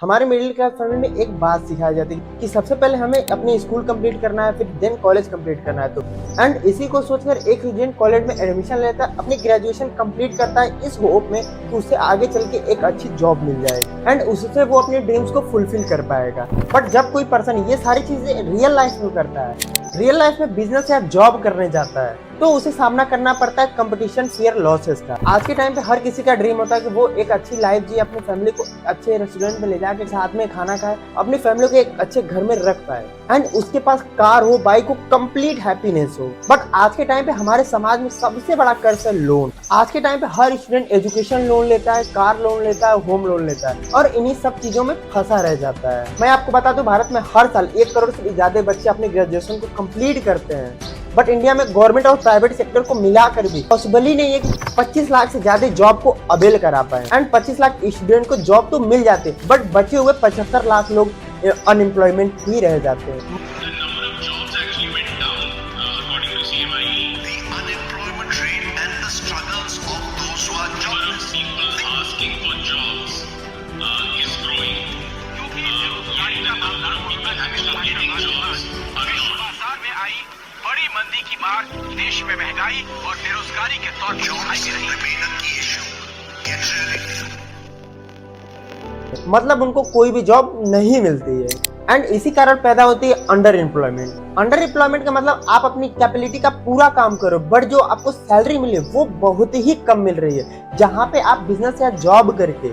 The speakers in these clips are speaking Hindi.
हमारे मिडिल क्लास फैमिली में एक बात सिखाई जाती है कि सबसे पहले हमें अपनी स्कूल कंप्लीट करना है, फिर देन कॉलेज कंप्लीट करना है। तो एंड इसी को सोचकर एक स्टूडेंट कॉलेज में एडमिशन लेता है, अपनी ग्रेजुएशन कंप्लीट करता है इस होप में कि उससे आगे चल के एक अच्छी जॉब मिल जाए एंड उससे वो अपने ड्रीम्स को फुलफिल कर पाएगा। बट जब कोई पर्सन ये सारी चीजें रियल लाइफ में करता है, रियल लाइफ में बिजनेस या जॉब करने जाता है, तो उसे सामना करना पड़ता है कंपटीशन, फियर, लॉसेस का। आज के टाइम पे हर किसी का ड्रीम होता है कि वो एक अच्छी लाइफ जिए, अपनी फैमिली को अच्छे रेस्टोरेंट में ले जाके साथ में खाना खाए, अपनी फैमिली को एक अच्छे घर में रख पाए एंड उसके पास कार हो, बाइक हो, कंप्लीट हैप्पीनेस हो। बट आज के टाइम पे हमारे समाज में सबसे बड़ा कर्ज है लोन। आज के टाइम पे हर स्टूडेंट एजुकेशन लोन लेता है, कार लोन लेता है, होम लोन लेता है और इन्हीं सब चीजों में फंसा रह जाता है। मैं आपको बता दूं, भारत में हर साल 1 करोड़ से भी ज्यादा बच्चे अपने ग्रेजुएशन को कंप्लीट करते हैं। बट इंडिया में गवर्नमेंट और प्राइवेट सेक्टर को मिलाकर भी पॉसिबल ही नहीं है कि 25 लाख से ज्यादा जॉब को अवेल करा पाए एंड 25 लाख स्टूडेंट को जॉब तो मिल जाते, बट बचे हुए 75 लाख लोग अनएम्प्लॉयमेंट ही रह जाते हैं। बड़ी मंदी की मार, देश में महंगाई और बेरोजगारी के तौर मतलब उनको कोई भी जॉब नहीं मिलती है एंड इसी कारण पैदा होती है अंडर एम्प्लॉयमेंट। अंडर एम्प्लॉयमेंट का मतलब आप अपनी कैपेबिलिटी का पूरा काम करो बट जो आपको सैलरी मिले वो बहुत ही कम मिल रही है। जहाँ पे आप बिजनेस या जॉब करके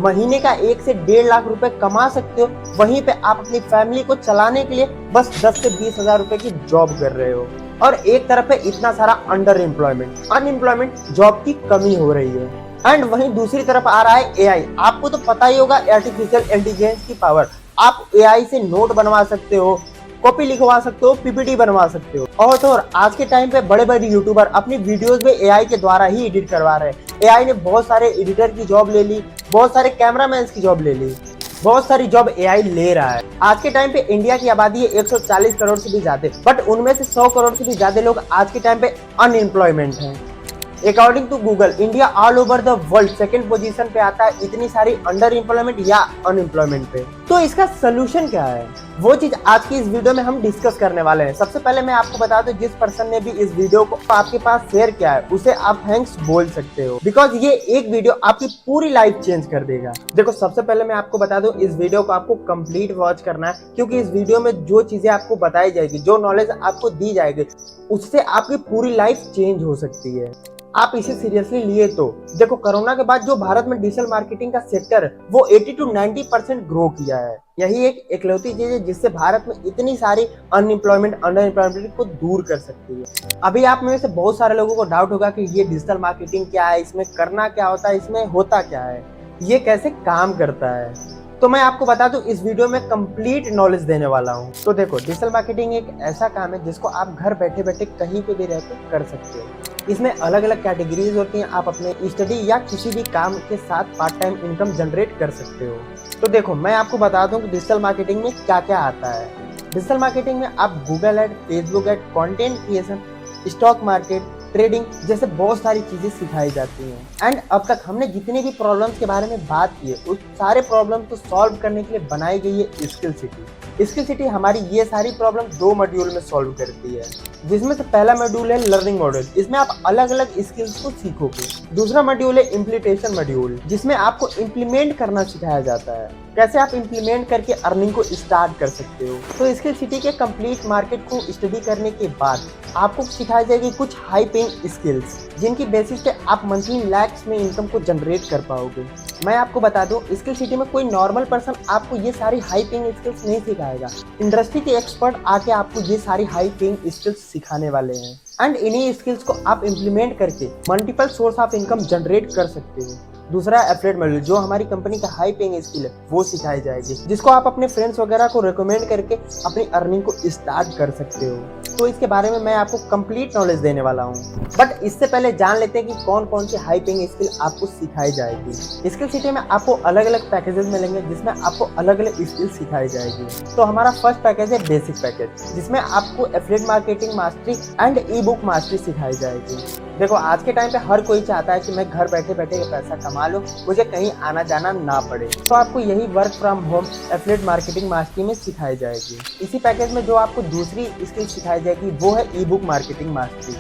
महीने का 1 से 1.5 लाख रुपए कमा सकते हो, वहीं पे आप अपनी फैमिली को चलाने के लिए बस 10 से 20 हजार रुपए की जॉब कर रहे हो। और एक तरफ है इतना सारा अंडर एम्प्लॉयमेंट, अनएम्प्लॉयमेंट, जॉब की कमी हो रही है एंड वहीं दूसरी तरफ आ रहा है एआई। आपको तो पता ही होगा आर्टिफिशियल इंटेलिजेंस की पावर। आप एआई से नोट बनवा सकते हो, कॉपी लिखवा सकते हो, पीपीटी बनवा सकते हो। और तो और आज के टाइम पे बड़े बड़े यूट्यूबर अपनी वीडियोस में एआई के द्वारा ही एडिट करवा रहे हैं। एआई ने बहुत सारे एडिटर की जॉब ले ली, बहुत सारे कैमरामैन की जॉब ले ली, बहुत सारी जॉब एआई ले रहा है। आज के टाइम पे इंडिया की आबादी है 140 करोड़ से भी ज्यादा, बट उनमें से 100 करोड़ से भी ज्यादा लोग आज के टाइम पे अनएम्प्लॉयमेंट हैं। According to Google, India all over the world 2nd position पे आता है इतनी सारी अंडर एम्प्लॉयमेंट या अनएम्प्लॉयमेंट पे। तो इसका सोल्यूशन क्या है, वो चीज आज की इस वीडियो में हम डिस्कस करने वाले हैं। सबसे पहले मैं आपको बता दूं, जिस पर्सन ने भी इस वीडियो को आपके पास शेयर किया है उसे आप थैंक्स बोल सकते हो, बिकॉज ये एक वीडियो आपकी पूरी लाइफ चेंज कर देगा। देखो, सबसे पहले मैं आपको बता दूं, इस वीडियो को आपको कंप्लीट वॉच करना है क्योंकि इस वीडियो में जो चीजें आपको बताई जाएगी, जो नॉलेज आपको दी जाएगी, उससे आपकी पूरी लाइफ चेंज हो सकती है। आप इसे सीरियसली लिए तो देखो, कोरोना के बाद जो भारत में डिजिटल मार्केटिंग का सेक्टर है वो 80 to 90% ग्रो किया है। यही एक इकलौती चीज है जिससे भारत में इतनी सारी अनएम्प्लॉयमेंट, अंडर एम्प्लॉयमेंट को दूर कर सकती है। अभी आप में से बहुत सारे लोगों को डाउट होगा कि ये डिजिटल मार्केटिंग क्या है, इसमें करना क्या होता है, इसमें होता क्या है, ये कैसे काम करता है। तो मैं आपको बता दूं, इस वीडियो में कंप्लीट नॉलेज देने वाला हूं। तो देखो, डिजिटल मार्केटिंग एक ऐसा काम है जिसको आप घर बैठे बैठे कहीं पे भी रहकर कर सकते हो। इसमें अलग अलग कैटेगरीज होती हैं। आप अपने स्टडी या किसी भी काम के साथ पार्ट टाइम इनकम जनरेट कर सकते हो। तो देखो, मैं आपको बता दूं कि डिजिटल मार्केटिंग में क्या क्या आता है। डिजिटल मार्केटिंग में आप Google ad, Facebook ad, content creation, stock market, trading जैसे बहुत सारी चीजें सिखाई जाती हैं। एंड अब तक हमने जितनी भी प्रॉब्लम्स के बारे में बात की है, उस सारे प्रॉब्लम को सॉल्व करने के लिए बनाई गई है स्किल सिटी। स्किल सिटी हमारी ये सारी प्रॉब्लम 2 मॉड्यूल में सॉल्व करती है, जिसमें से पहला मॉड्यूल है लर्निंग मॉड्यूल। इसमें आप अलग अलग स्किल्स को सीखोगे। दूसरा मॉड्यूल है इम्प्लीमेंटेशन मॉड्यूल, जिसमें आपको इम्प्लीमेंट करना सिखाया जाता है, कैसे आप इम्प्लीमेंट करके अर्निंग को स्टार्ट कर सकते हो। तो स्किल सिटी के कंप्लीट मार्केट को स्टडी करने के बाद आपको सिखाई जाएगी कुछ हाई पेइंग स्किल्स, जिनकी बेसिस पे आप मंथली लैक्स में इनकम को जनरेट कर पाओगे। मैं आपको बता दूं, स्किल सिटी में कोई नॉर्मल पर्सन आपको ये सारी हाई पेइंग स्किल्स नहीं सिखाएगा। इंडस्ट्री के एक्सपर्ट आके आपको ये सारी हाई पेइंग स्किल्स सिखाने वाले हैं एंड इन्हीं स्किल्स को आप इम्प्लीमेंट करके multiple source of income generate कर सकते हो। दूसरा एफिलिएट मॉडल, जो हमारी कंपनी का हाई पेइंग स्किल है, वो सिखाई जाएगी, जिसको आप अपने फ्रेंड्स वगैरह को रिकमेंड करके अपनी अर्निंग को स्टार्ट कर सकते हो। तो इसके बारे में मैं आपको कंप्लीट नॉलेज देने वाला हूँ। बट इससे पहले जान लेते हैं कि कौन कौन सी हाई पेइंग स्किल आपको सिखाई जाएगी। स्किल सिटी में आपको अलग अलग पैकेजेस मिलेंगे जिसमें आपको अलग अलग स्किल सिखाई जाएगी। तो हमारा फर्स्ट पैकेज है बेसिक पैकेज, जिसमें आपको affiliate marketing mastery and E book mastery सिखाई जाएगी। देखो आज के टाइम पे हर कोई चाहता है कि मैं घर बैठे बैठे पैसा कमा लूं, मुझे कहीं आना जाना ना पड़े। तो आपको यही work from home affiliate marketing mastery में सिखाई जाएगी। इसी पैकेज में जो आपको दूसरी स्किल सिखाई जाएगी वो है ई बुक मार्केटिंग मास्टरी।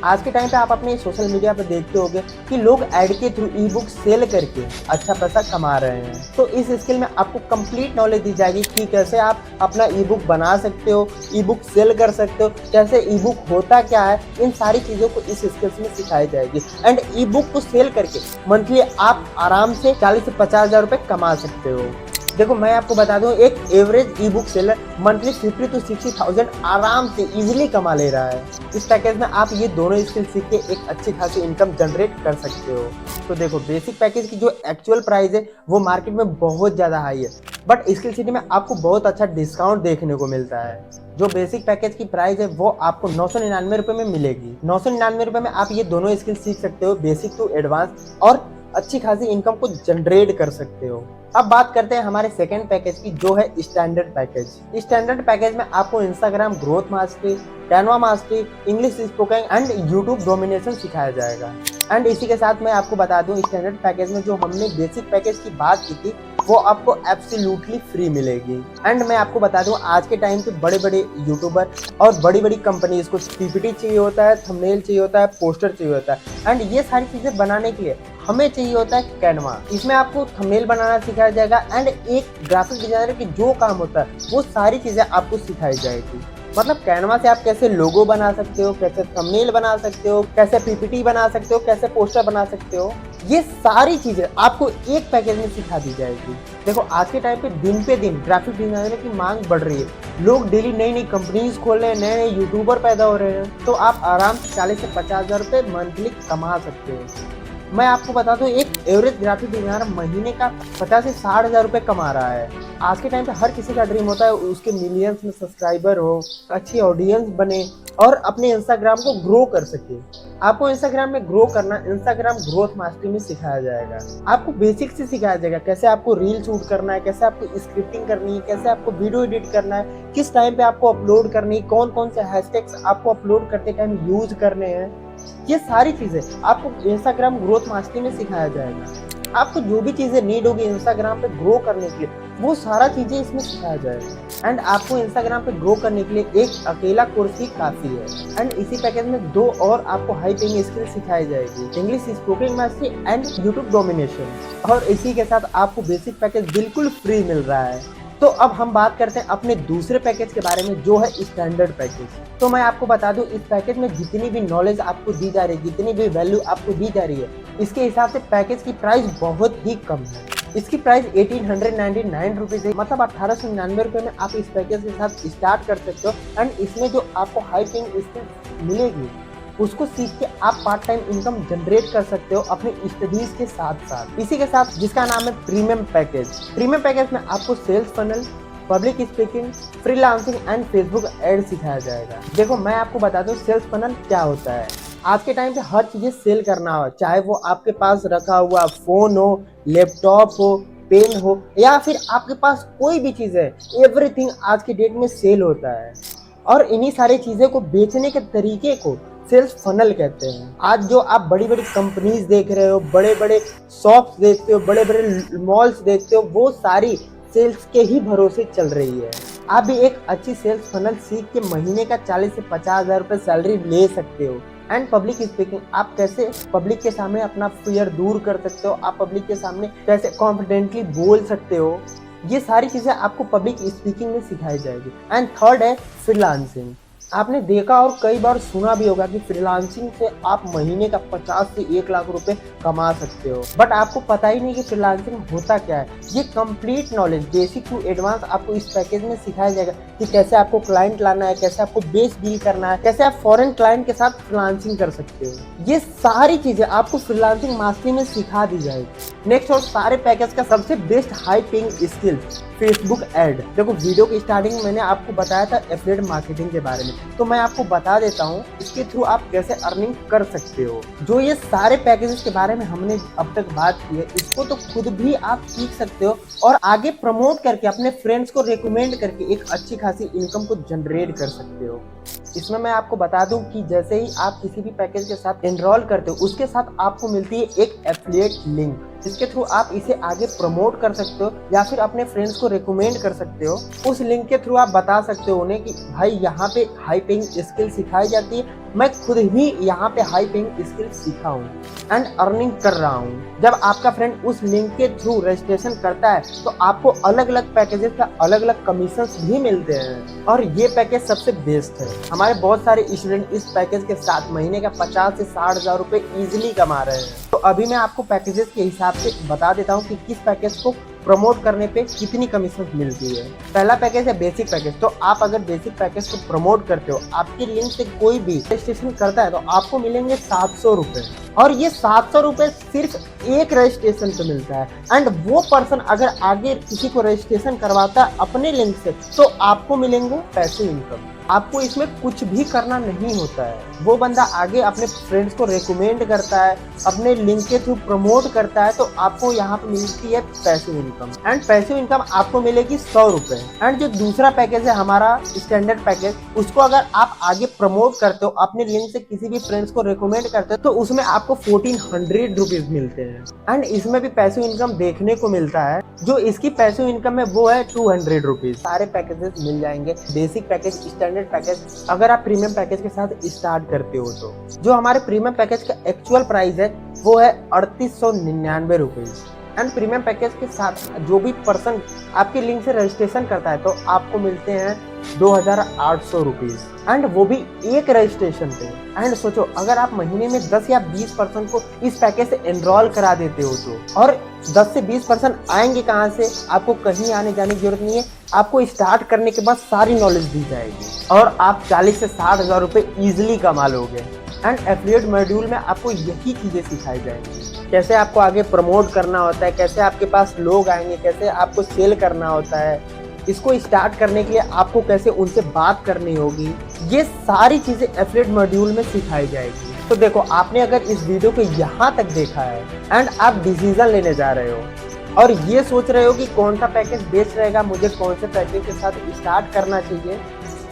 आज के टाइम पे आप अपने सोशल मीडिया पे देखते होंगे कि लोग ऐड के थ्रू ई बुक सेल करके अच्छा पैसा कमा रहे हैं। तो इस स्किल में आपको कंप्लीट नॉलेज दी जाएगी कि कैसे आप अपना ई बुक बना सकते हो, ई बुक सेल कर सकते हो, कैसे ई बुक होता क्या है, इन सारी चीज़ों को इस स्किल्स में सिखाई जाएगी। एंड ई बुक को सेल करके मंथली आप आराम से 40 से 50 हज़ार रुपये कमा सकते हो। देखो मैं आपको बता दूं, एक average E book seller monthly 50 to 60,000 आराम से इजीली कमा ले रहा है। इस पैकेज में आप ये दोनों स्किल सीख के एक अच्छी खासी इनकम जनरेट कर सकते हो। तो देखो बेसिक पैकेज की जो एक्चुअल प्राइस है वो मार्केट में बहुत ज़्यादा हाई है, बट स्किल सिटी में आपको बहुत अच्छा डिस्काउंट देखने को मिलता है। जो बेसिक पैकेज की प्राइस है वो आपको 999 रुपये में मिलेगी। 999 रुपये में आप ये दोनों स्किल सीख सकते हो, बेसिक टू एडवांस, और अच्छी खासी इनकम को जनरेट कर सकते हो। अब बात करते हैं हमारे सेकंड पैकेज की, जो है स्टैंडर्ड पैकेज। स्टैंडर्ड पैकेज में आपको Instagram growth mastery, Canva mastery, English spoken and YouTube domination सिखाया जाएगा। एंड इसी के साथ मैं आपको बता दूं, स्टैंडर्ड पैकेज में जो हमने बेसिक पैकेज की बात की थी वो आपको एब्सोल्युटली फ्री मिलेगी। एंड मैं आपको बता दूं, आज के टाइम पे बड़े बड़े यूट्यूबर और बड़ी बड़ी कंपनीज को पीपीटी चाहिए होता है, थंबनेल चाहिए होता है, पोस्टर चाहिए होता है। एंड ये सारी चीज़ें बनाने के लिए हमें चाहिए होता है कैनवा। इसमें आपको थंबनेल बनाना सिखाया जाएगा एंड एक ग्राफिक डिजाइनर की जो काम होता है वो सारी चीज़ें आपको सिखाई जाएगी। मतलब कैनवा से आप कैसे लोगो बना सकते हो, कैसे थंबनेल बना सकते हो, कैसे पीपीटी बना सकते हो, कैसे पोस्टर बना सकते हो, ये सारी चीजें आपको एक पैकेज में सिखा दी जाएगी। देखो आज के टाइम पे दिन ग्राफिक डिजाइनर की मांग बढ़ रही है। लोग डेली नई नई कंपनीज खोल रहे हैं, नए नए यूट्यूबर पैदा हो रहे हैं। तो आप आराम से 40 से 50 हज़ार रुपये मंथली कमा सकते हो। मैं आपको बता दूं, एक एवरेज ग्राफिक डिजाइनर महीने का 50 से 60 हज़ार रुपये कमा रहा है। आज के टाइम पे हर किसी का ड्रीम होता है उसके मिलियंस में सब्सक्राइबर हो, अच्छी ऑडियंस बने और अपने इंस्टाग्राम को ग्रो कर सके। आपको इंस्टाग्राम में ग्रो करना इंस्टाग्राम ग्रोथ मास्टरी में सिखाया जाएगा। आपको बेसिक से सिखाया जाएगा कैसे आपको रील शूट करना है, कैसे आपको स्क्रिप्टिंग करनी है, कैसे आपको वीडियो एडिट करना है, किस टाइम पे आपको अपलोड करनी है, कौन कौन से हैशटैग्स आपको अपलोड करते टाइम यूज करने हैं। ये सारी चीजें आपको इंस्टाग्राम ग्रोथ मास्टरी में सिखाया जाएगा। आपको जो भी चीजें नीड होगी इंस्टाग्राम पे ग्रो करने के लिए वो सारा चीजें इसमें सिखाया जाएगा। एंड आपको इंस्टाग्राम पे ग्रो करने के लिए एक अकेला कोर्स ही काफी है। एंड इसी पैकेज में 2 और आपको हाई पेइंग स्किल सिखाई जाएगी, English spoken mastery and YouTube domination. और इसी के साथ आपको बेसिक पैकेज बिल्कुल फ्री मिल रहा है। तो अब हम बात करते हैं अपने दूसरे पैकेज के बारे में, जो है स्टैंडर्ड पैकेज। तो मैं आपको बता दूं, इस पैकेज में जितनी भी नॉलेज आपको दी जा रही है, जितनी भी वैल्यू आपको दी जा रही है, इसके हिसाब से पैकेज की प्राइस बहुत ही कम है। इसकी प्राइस 1899 रुपीज़ है। मतलब 1899 रुपये में आप इस पैकेज के साथ स्टार्ट कर सकते हो। एंड इसमें जो आपको हाई पेइंग स्किल मिलेगी उसको सीख के आप पार्ट टाइम इनकम जनरेट कर सकते हो अपनी स्टडीज के साथ साथ। इसी के साथ जिसका नाम है प्रीमियम पैकेज। प्रीमियम पैकेज में आपको sales funnel, public speaking, freelancing and Facebook ad सिखाया जाएगा। देखो मैं आपको बता दूं सेल्स फनल क्या होता है। आज के टाइम पे हर चीजें सेल करना हो, चाहे वो आपके पास रखा हुआ फोन हो, लैपटॉप हो, पेन हो, या फिर आपके पास कोई भी चीज है, एवरीथिंग आज के डेट में सेल होता है। और इन्हीं सारी चीजें को बेचने के तरीके को सेल्स फनल कहते हैं। आज जो आप बड़ी बड़ी कंपनीज देख रहे हो, बड़े बड़े शॉप्स देखते हो, बड़े बड़े मॉल्स देखते हो, वो सारी सेल्स के ही भरोसे चल रही है। आप भी एक अच्छी सेल्स फनल सीख के महीने का 40 से 50 हज़ार रुपये सैलरी ले सकते हो। एंड पब्लिक स्पीकिंग, आप कैसे पब्लिक के सामने अपना फियर दूर कर सकते हो, आप पब्लिक के सामने कैसे कॉन्फिडेंटली बोल सकते हो, ये सारी चीजें आपको पब्लिक स्पीकिंग में सिखाई जाएगी। एंड थर्ड है फ्रीलांसिंग। आपने देखा और कई बार सुना भी होगा कि फ्रीलांसिंग से आप महीने का 50 से 1 लाख रुपए कमा सकते हो, बट आपको पता ही नहीं कि फ्रीलांसिंग होता क्या है। ये complete knowledge basic to advance आपको इस पैकेज में सिखाया जाएगा कि कैसे आपको क्लाइंट लाना है, कैसे आपको बेस डील करना है, कैसे आप फॉरेन क्लाइंट के साथ फ्रीलांसिंग कर सकते हो। ये सारी चीजें आपको फ्रीलांसिंग मास्टरी में सिखा दी जाएगी। नेक्स्ट और सारे पैकेज का सबसे best high paying skill Facebook ad. देखो वीडियो की स्टार्टिंग में मैंने आपको बताया था एफिलिएट मार्केटिंग के बारे में। तो मैं आपको बता देता हूँ इसके थ्रू आप कैसे अर्निंग कर सकते हो। जो ये सारे पैकेजेस के बारे में हमने अब तक बात की है, इसको तो खुद भी आप सीख सकते हो और आगे प्रमोट करके अपने फ्रेंड्स को रिकमेंड करके एक अच्छी खासी इनकम को जनरेट कर सकते हो। इसमें मैं आपको बता दूं कि जैसे ही आप किसी भी पैकेज के साथ एनरोल करते हो, उसके साथ आपको मिलती है एक एफिलिएट लिंक, जिसके थ्रू आप इसे आगे प्रमोट कर सकते हो या फिर अपने फ्रेंड्स को रिकमेंड कर सकते हो। उस लिंक के थ्रू आप बता सकते हो उन्हें कि भाई यहाँ पे हाई पेइंग स्किल सिखाई जाती है, मैं खुद ही यहाँ पे हाई पेइंग स्किल सीखा हूँ एंड अर्निंग कर रहा हूँ। जब आपका फ्रेंड उस लिंक के थ्रू रजिस्ट्रेशन करता है तो आपको अलग अलग पैकेजेस का अलग अलग कमीशंस भी मिलते हैं और ये पैकेज सबसे बेस्ट है। हमारे बहुत सारे स्टूडेंट इस पैकेज के साथ महीने का 50 से 60 हज़ार रुपए इजिली कमा रहे हैं। तो अभी मैं आपको पैकेजेस के हिसाब से बता देता हूँ कि किस पैकेज को प्रमोट करने पे कितनी कमीशन मिलती है। पहला पैकेज है बेसिक पैकेज। तो आप अगर बेसिक पैकेज को प्रमोट करते हो, आपकी लिंक से कोई भी रजिस्ट्रेशन करता है तो आपको मिलेंगे 700 रुपए और ये 700 रुपए सिर्फ एक रजिस्ट्रेशन पे मिलता है। एंड वो पर्सन अगर आगे किसी को रजिस्ट्रेशन करवाता है अपने लिंक से तो आपको मिलेंगे पैसे इनकम। आपको इसमें कुछ भी करना नहीं होता है, वो बंदा आगे अपने फ्रेंड्स को रेकमेंड करता है, अपने लिंक के थ्रू प्रमोट करता है तो आपको यहाँ पे मिलती है passive income. And passive income आपको मिलेगी 100 रुपए। एंड जो दूसरा पैकेज है हमारा स्टैंडर्ड पैकेज, उसको अगर आप आगे प्रमोट करते हो, अपने लिंक से किसी भी फ्रेंड्स को रेकमेंड करते हो तो उसमें आपको 1400 रुपीज मिलते हैं। एंड इसमें भी पैसिव इनकम देखने को मिलता है। जो इसकी पैसिव इनकम है वो है 200 रुपीज। सारे पैकेजेस मिल जाएंगे, बेसिक पैकेज, स्टैंडर्ड पैकेज, अगर आप प्रीमियम पैकेज के साथ स्टार्ट करते हो तो। जो हमारे प्रीमियम पैकेज का एक्चुअल प्राइस है वो है 3899 रुपीज। एंड प्रीमियम पैकेज के साथ जो भी पर्सन आपके लिंक से रजिस्ट्रेशन करता है तो आपको मिलते हैं 2800 रुपीज एंड वो भी एक रजिस्ट्रेशन पे। एंड सोचो अगर आप महीने में 10 या 20 पर्सन को इस पैकेज से एनरोल करा देते हो तो, और 10 से 20 पर्सन आएंगे कहाँ से, आपको कहीं आने जाने की जरूरत नहीं है, आपको स्टार्ट करने के बाद सारी नॉलेज दी जाएगी और आप 40 से 60 हज़ार रुपए इजिली कमा लोगे। एंड एफिलिएट मॉड्यूल में आपको यही चीजें सिखाई जाएंगी, कैसे आपको आगे प्रमोट करना होता है, कैसे आपके पास लोग आएंगे, कैसे आपको सेल करना होता है, इसको स्टार्ट करने के लिए आपको कैसे उनसे बात करनी होगी, ये सारी चीजें एफिलिएट मॉड्यूल में सिखाई जाएगी। तो देखो आपने अगर इस वीडियो को यहाँ तक देखा है एंड आप डिसीजन लेने जा रहे हो और ये सोच रहे हो कि कौन सा पैकेज बेस्ट रहेगा, मुझे कौन से पैकेज के साथ स्टार्ट करना चाहिए,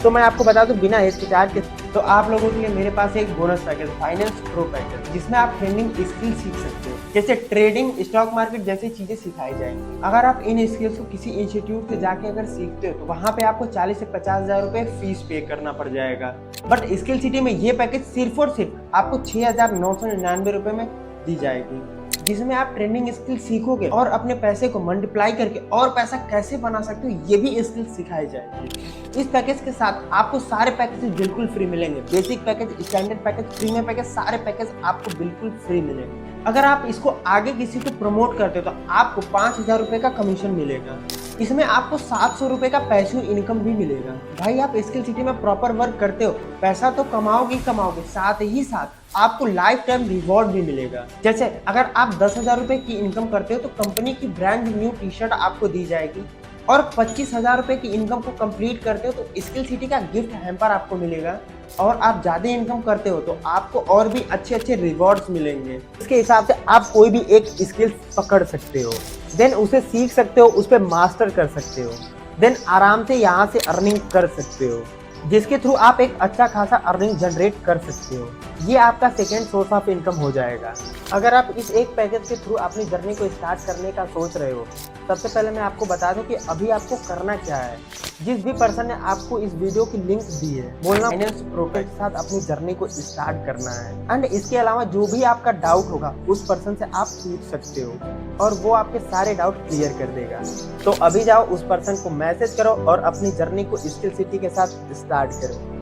तो मैं आपको बता दूं बिना हिचकिचाहट के, तो आप लोगों के लिए मेरे पास एक bonus package finance pro package, जिसमें आप ट्रेडिंग स्किल सीख सकते हो, जैसे ट्रेडिंग, स्टॉक मार्केट जैसी चीजें सिखाई जाएंगी। अगर आप इन स्किल्स को किसी इंस्टीट्यूट से जाके अगर सीखते हो तो वहाँ पे आपको 40 से 50 हज़ार रुपए फीस पे करना पड़ जाएगा। बट स्किल सिटी में ये पैकेज सिर्फ और सिर्फ आपको 6,999 रुपए में दी जाएगी, जिसमें आप ट्रेडिंग स्किल सीखोगे और अपने पैसे को मल्टीप्लाई करके और पैसा कैसे बना सकते हो ये भी स्किल सिखाई जाएगी। इस पैकेज के साथ आपको सारे पैकेज बिल्कुल फ्री मिलेंगे, basic package, standard package, premium package, सारे पैकेज आपको बिल्कुल फ्री मिलेंगे। अगर आप इसको आगे किसी को प्रमोट करते हो तो आपको 5,000 रुपए का कमीशन मिलेगा। इसमें आपको 700 रुपए का पैसिव इनकम भी मिलेगा। भाई आप स्किल सिटी में प्रॉपर वर्क करते हो, पैसा तो कमाओगे ही कमाओगे, साथ ही साथ आपको लाइफ टाइम रिवॉर्ड भी मिलेगा। जैसे अगर आप 10,000 रुपए की इनकम करते हो तो कंपनी की ब्रांड न्यू टी शर्ट आपको दी जाएगी, और 25,000 रुपए की इनकम को कंप्लीट करते हो तो स्किल सिटी का गिफ्ट हैम्पर आपको मिलेगा, और आप ज़्यादा इनकम करते हो तो आपको और भी अच्छे अच्छे रिवॉर्ड्स मिलेंगे। इसके हिसाब से आप कोई भी एक स्किल पकड़ सकते हो, देन उसे सीख सकते हो, उस पर मास्टर कर सकते हो, देन आराम से यहाँ से अर्निंग कर सकते हो, जिसके थ्रू आप एक अच्छा खासा अर्निंग जनरेट कर सकते हो। ये आपका सेकेंड सोर्स ऑफ इनकम हो जाएगा। अगर आप इस एक पैकेज के थ्रू अपनी जर्नी को स्टार्ट करने का सोच रहे हो, सबसे पहले मैं आपको बता दूं कि अभी आपको करना क्या है। जिस भी पर्सन ने आपको इस वीडियो की लिंक दी है, बोलना फाइनेंस प्रो के साथ अपनी जर्नी को स्टार्ट करना है। एंड इसके अलावा जो भी आपका डाउट होगा उस पर्सन से आप पूछ सकते हो और वो आपके सारे डाउट क्लियर कर देगा। तो अभी जाओ उस पर्सन को मैसेज करो और अपनी जर्नी को स्किल सिटी के साथ स्टार्ट करो।